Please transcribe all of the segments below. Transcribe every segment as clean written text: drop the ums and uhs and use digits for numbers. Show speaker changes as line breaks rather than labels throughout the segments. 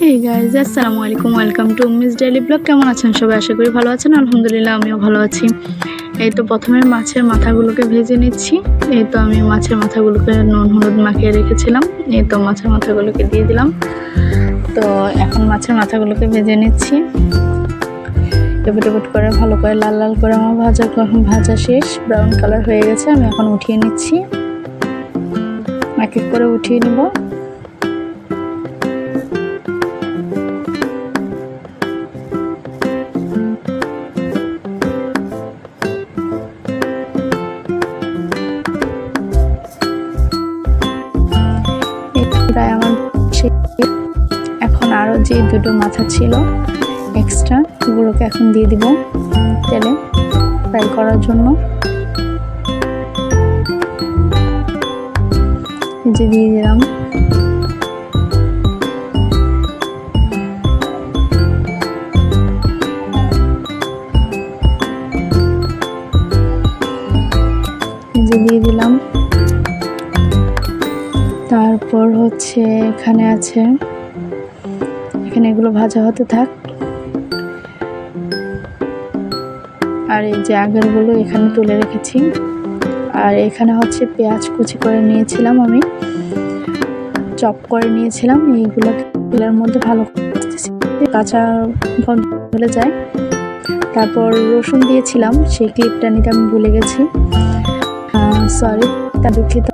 Hey guys, আসসালামু আলাইকুম, welcome to miss daily blog. কেমন আছেন সবাই? আশা করি ভালো আছেন। আলহামদুলিল্লাহ, আমিও ভালো আছি। এই তো প্রথমে মাছের মাথাগুলোকে ভেজে নিচ্ছি। এই তো আমি মাছের মাথাগুলোকে নুন হলুদ মাখিয়ে রেখেছিলাম। এই তো মাছের মাথাগুলোকে দিয়ে দিলাম। তো এখন মাছের মাথাগুলোকে ভেজে নিচ্ছি। এপট করে ভালো করে লাল লাল করে আমার ভাজা শেষ, ব্রাউন কালার হয়ে গেছে। আমি এখন উঠিয়ে নিচ্ছি, এক এক করে উঠিয়ে নেব। প্রায় আমার এখন আরও যে দুটো মাথা ছিল এক্সট্রা, ওগুলোকে এখন দিয়ে দিব তেলে ফ্রাই করার জন্য। যে দিয়ে দিলাম, দিয়ে দিলাম। তারপর হচ্ছে এখানে আছে, এখানে এগুলো ভাজা হতে থাক। আর এই যে আগেরগুলো এখানে তুলে রেখেছি। আর এখানে হচ্ছে পেঁয়াজ কুচি করে নিয়েছিলাম, আমি চপ করে নিয়েছিলাম। এইগুলো তেলের মধ্যে ভালো কাঁচা গন্ধ চলে যায়। তারপর রসুন দিয়েছিলাম, সেই ক্লিপটা নিতে আমি ভুলে গেছি, সরি, তা দুঃখিত।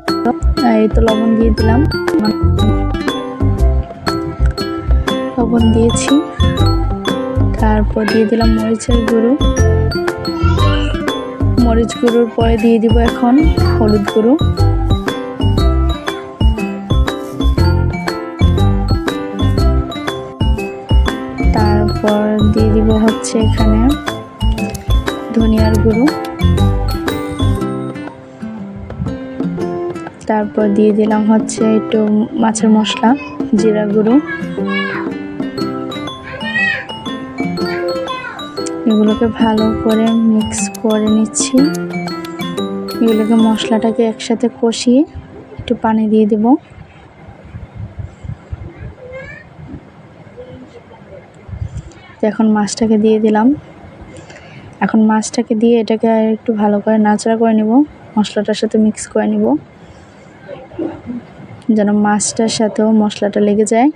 এই তো লবণ দিয়ে দিলাম, লবণ দিয়েছি। তারপর দিয়ে দিলাম মরিচের গুঁড়ো, মরিচ গুঁড়োর পরে দিয়ে দিব এখন হলুদ গুঁড়ো। তারপর দিয়ে দিব হচ্ছে এখানে ধনিয়ার গুঁড়ো। তারপর দিয়ে দিলাম হচ্ছে একটু মাছের মশলা, জিরা গুঁড়ো। এগুলোকে ভালো করে মিক্স করে নিচ্ছি। এগুলোকে মশলাটাকে একসাথে কষিয়ে একটু পানি দিয়ে দেব। এখন মাছটাকে দিয়ে দিলাম। এখন মাছটাকে দিয়ে এটাকে একটু ভালো করে নাড়াচাড়া করে নেব, মশলাটার সাথে মিক্স করে নেব, যেন মাছটার সাথেও মশলাটা লেগে যায়।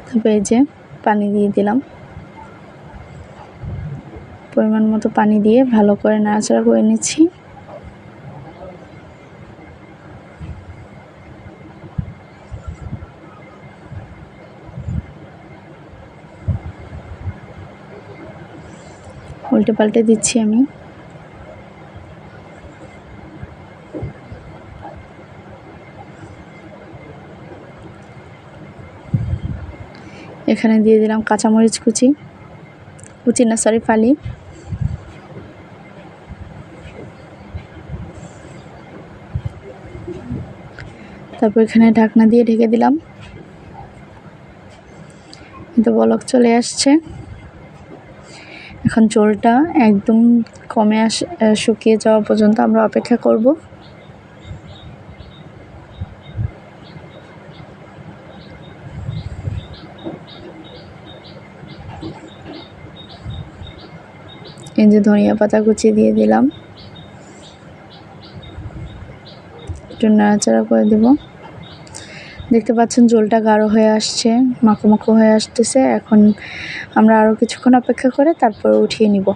তারপর এই যে পানি দিয়ে দিলাম, পরিমাণ মতো পানি দিয়ে ভালো করে নাড়াচাড়া করে নিচ্ছি। উল্টে পাল্টে দিচ্ছি আমি। এখানে দিয়ে দিলাম কাঁচামরিচ কুচি, না সরি, ফালি। তারপর এখানে ঢাকনা দিয়ে ঢেকে দিলাম। তো বলক চলে আসছে। এখন ঝোলটা একদম কমে শুকিয়ে যাওয়া পর্যন্ত আমরা অপেক্ষা করব। এই যে ধনিয়া পাতা কুচি দিয়ে দিলাম, একটু নাড়াচাড়া করে দেব। দেখতে পাচ্ছেন ঝোলটা গাঢ় হয়ে আসছে, মাখো মাখো হয়ে আসতেছে। এখন আমরা আরও কিছুক্ষণ অপেক্ষা করে তারপর উঠিয়ে নিব।